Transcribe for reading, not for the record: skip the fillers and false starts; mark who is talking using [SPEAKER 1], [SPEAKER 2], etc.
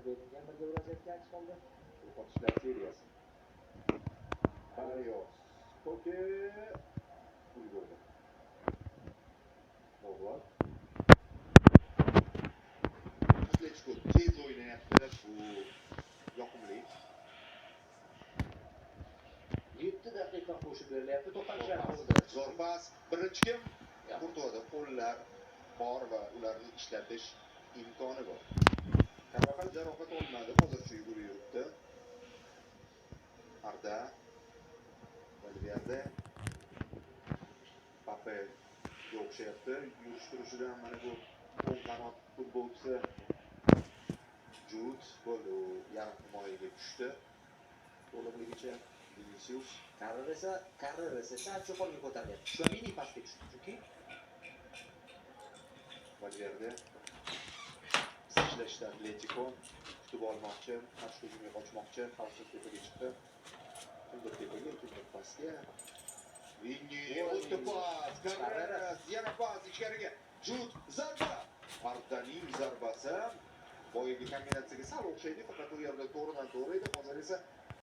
[SPEAKER 1] berilgan birga vaziyatga aks oldi.
[SPEAKER 2] Yo'qotishlar seriyasi. Karios. Koke. Ulgurdi. Mog'lab. Atletico tez o'ynayapti. Bu yoqimli.
[SPEAKER 1] 7 daqiqa qo'shib berilyapti. To'qnashuvlar bo'ldi.
[SPEAKER 2] Zo'r pas. Birinchi kim? Kurto'da qo'llar bor va ularni ishlatish imkoni bor. Carvajal jarohat olmadi, hozircha yugurib yuribdi. Arda Valverde Pape o'xshayapti. Yurish turishidan mana bu o'ng qanot futbolchisi Jude bo'ldi. U yarim himoyaga tushdi. To'liqligicha Vinicius.
[SPEAKER 1] Carreras esa cho'qonga ko'tarilyapti. Tchouaméni pastga tushdi. Chunki
[SPEAKER 2] Valverde ishlashda Atletico kutib olmoqchi, qarshi hujumga qochmoqchi, xavfsiz tepaga chiqdi. Kimdir tepaga, kimdir pastga. Vinni o'tdi pas, Carreras yana pas ichkariga. Jude zarba. Ardaning zarbasi boyagi kombinatsiyaga sal o'xshaydi, faqat u yerda to'g'ridan to'g'ri edi. Hozir esa